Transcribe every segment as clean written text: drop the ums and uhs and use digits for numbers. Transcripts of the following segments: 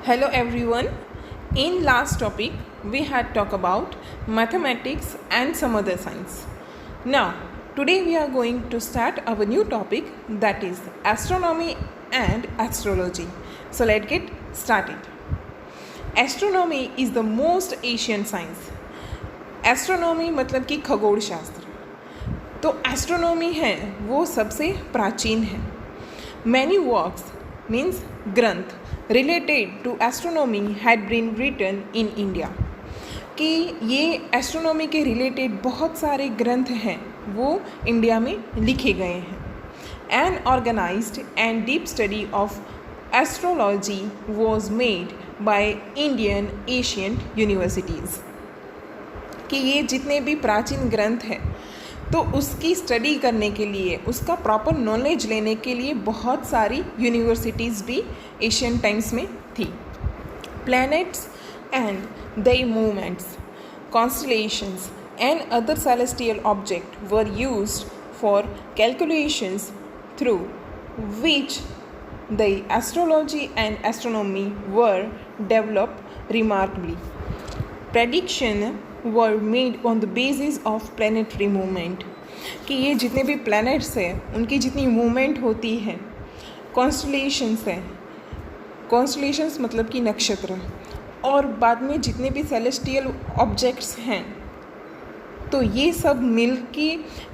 Hello everyone. In last topic we had talked about mathematics and some other science. Now today we are going to start our new topic, that is astronomy and astrology. So let's get started. Astronomy is the most ancient science. Astronomy मतलब कि खगोल शास्त्र. तो astronomy है वो सबसे प्राचीन है. मैनी वर्क्स मीन्स ग्रंथ related to astronomy had been written in India. कि ये एस्ट्रोनॉमी के रिलेटेड बहुत सारे ग्रंथ हैं वो इंडिया में लिखे गए हैं. An organised and deep study of astrology was made by Indian ancient universities. कि ये जितने भी प्राचीन ग्रंथ हैं तो उसकी स्टडी करने के लिए, उसका प्रॉपर नॉलेज लेने के लिए बहुत सारी यूनिवर्सिटीज़ भी एशियन टाइम्स में थी. Planets and their movements, constellations and other celestial object were used for calculations through which the astrology and astronomy were developed remarkably. Prediction were made on the basis of planetary movement. कि ये जितने भी planets हैं उनकी जितनी movement होती है, constellations हैं, कॉन्स्टलेशंस मतलब कि नक्षत्र, और बाद में जितने भी सेलेस्टियल ऑब्जेक्ट्स हैं, तो ये सब मिल के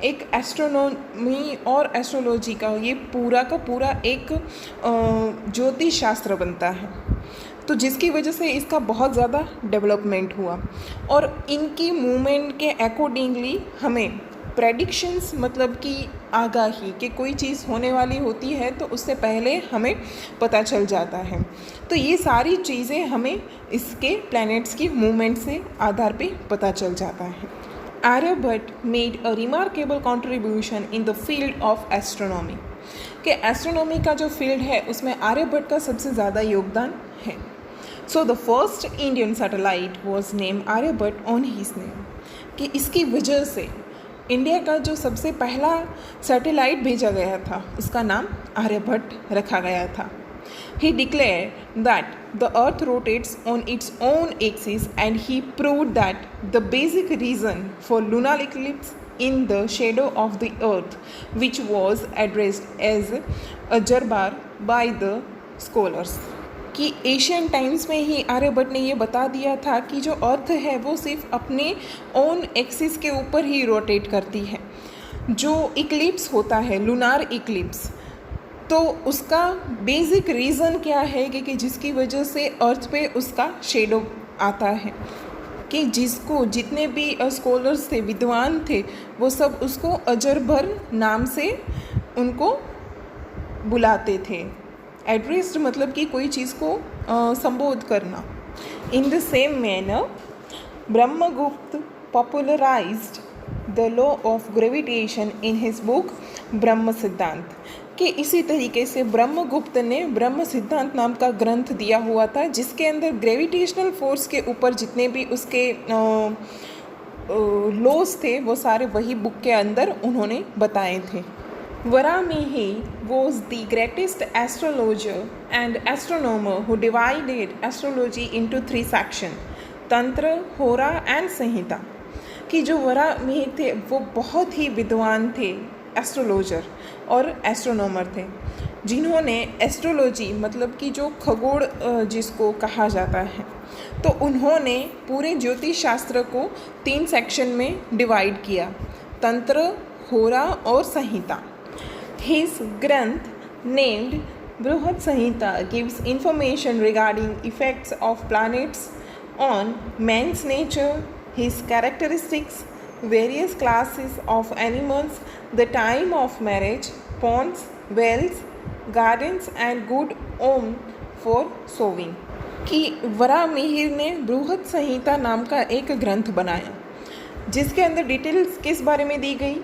एक एस्ट्रोनॉमी और एस्ट्रोलॉजी का ये पूरा का पूरा एक ज्योतिष शास्त्र बनता है. तो जिसकी वजह से इसका बहुत ज़्यादा डेवलपमेंट हुआ और इनकी मूवमेंट के अकॉर्डिंगली हमें प्रेडिक्शंस मतलब कि आगाही कि कोई चीज़ होने वाली होती है तो उससे पहले हमें पता चल जाता है. तो ये सारी चीज़ें हमें इसके प्लैनेट्स की मूवमेंट से आधार पे पता चल जाता है. Aryabhata made a remarkable contribution in the field of astronomy. कि एस्ट्रोनॉमी का जो फील्ड है उसमें आर्यभट्ट का सबसे ज़्यादा योगदान है. So the first Indian satellite was named Aryabhatta on his name. कि इसकी वजह से इंडिया का जो सबसे पहला सैटेलाइट भेजा गया था उसका नाम आर्यभट्ट रखा गया था. He declared that the earth rotates on its own axis and he proved that the basic reason for lunar eclipse in the shadow of the earth, which was addressed as Ajarbar by the scholars. कि Asian times में ही आर्यभट्ट ने ये बता दिया था कि जो अर्थ है वो सिर्फ अपने ओन एक्सिस के ऊपर ही रोटेट करती है. जो इक्लिप्स होता है, लूनार इक्लिप्स, तो उसका बेसिक रीज़न क्या है कि जिसकी वजह से अर्थ पे उसका शेडो आता है. कि जिसको जितने भी स्कॉलर्स थे, विद्वान थे, वो सब उसको अजरभर नाम से उनको बुलाते थे. एड्रेस्ड मतलब कि कोई चीज़ को संबोध करना. In the same manner Brahmagupta popularised the law of gravitation in his book ब्रह्म सिद्धांत. कि इसी तरीके से ब्रह्मगुप्त ने ब्रह्म सिद्धांत नाम का ग्रंथ दिया हुआ था जिसके अंदर ग्रेविटेशनल फोर्स के ऊपर जितने भी उसके लॉज थे वो सारे वही बुक के अंदर उन्होंने बताए थे. Varamihi was the greatest astrologer and astronomer who divided astrology into 3 sections: तंत्र, होरा एंड संहिता. कि जो वरामिहि थे वो बहुत ही विद्वान थे, एस्ट्रोलॉजर और एस्ट्रोनॉमर थे, जिन्होंने एस्ट्रोलॉजी मतलब कि जो खगोल जिसको कहा जाता है, तो उन्होंने पूरे ज्योतिष शास्त्र को 3 सेक्शन में डिवाइड किया: तंत्र, होरा और संहिता. His Granth, named Brihad Samhita, gives information regarding effects of planets on man's nature, his characteristics, various classes of animals, the time of marriage, ponds, wells, gardens and good omen for sowing. कि वरामिहिर ने बृहद संहिता नाम का एक ग्रंथ बनाया जिसके अंदर डिटेल्स किस बारे में दी गई,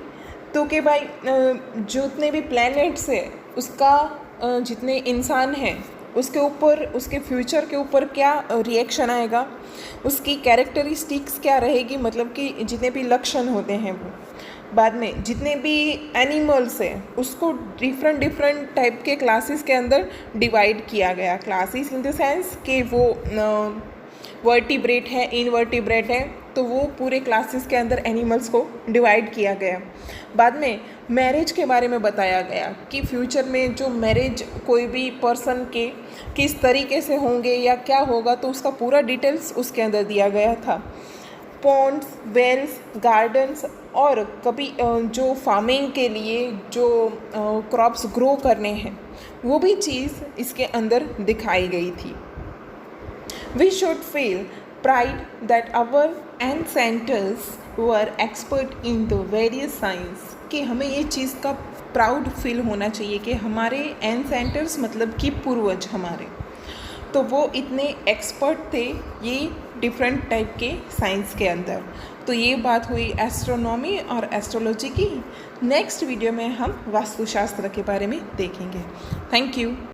तो कि भाई जितने भी प्लैनेट्स है उसका जितने इंसान हैं उसके ऊपर, उसके फ्यूचर के ऊपर क्या रिएक्शन आएगा, उसकी कैरेक्टरिस्टिक्स क्या रहेगी, मतलब कि जितने भी लक्षण होते हैं वो, बाद में जितने भी एनिमल्स हैं उसको डिफरेंट डिफरेंट टाइप के क्लासेस के अंदर डिवाइड किया गया। क्लासेस इन द सेंस कि वो वर्टिब्रेट है, इनवर्टिब्रेट है, तो वो पूरे क्लासेस के अंदर एनिमल्स को डिवाइड किया गया। बाद में मैरिज के बारे में बताया गया कि फ्यूचर में जो मैरिज कोई भी पर्सन के किस तरीके से होंगे या क्या होगा, तो उसका पूरा डिटेल्स उसके अंदर दिया गया था। पॉन्ड्स, वेल्स, गार्डन्स और कभी जो फार्मिंग के लिए जो क्रॉप्स ग्रो करने हैं वो भी चीज़ इसके अंदर दिखाई गई थी। We should feel pride that our ancestors were expert in the various science, कि हमें ये चीज़ का प्राउड फील होना चाहिए कि हमारे एंसेंटर्स मतलब कि पूर्वज हमारे, तो वो इतने एक्सपर्ट थे ये डिफरेंट टाइप के साइंस के अंदर। तो ये बात हुई एस्ट्रोनॉमी और एस्ट्रोलॉजी की। नेक्स्ट वीडियो में हम वास्तुशास्त्र के बारे में देखेंगे। Thank you.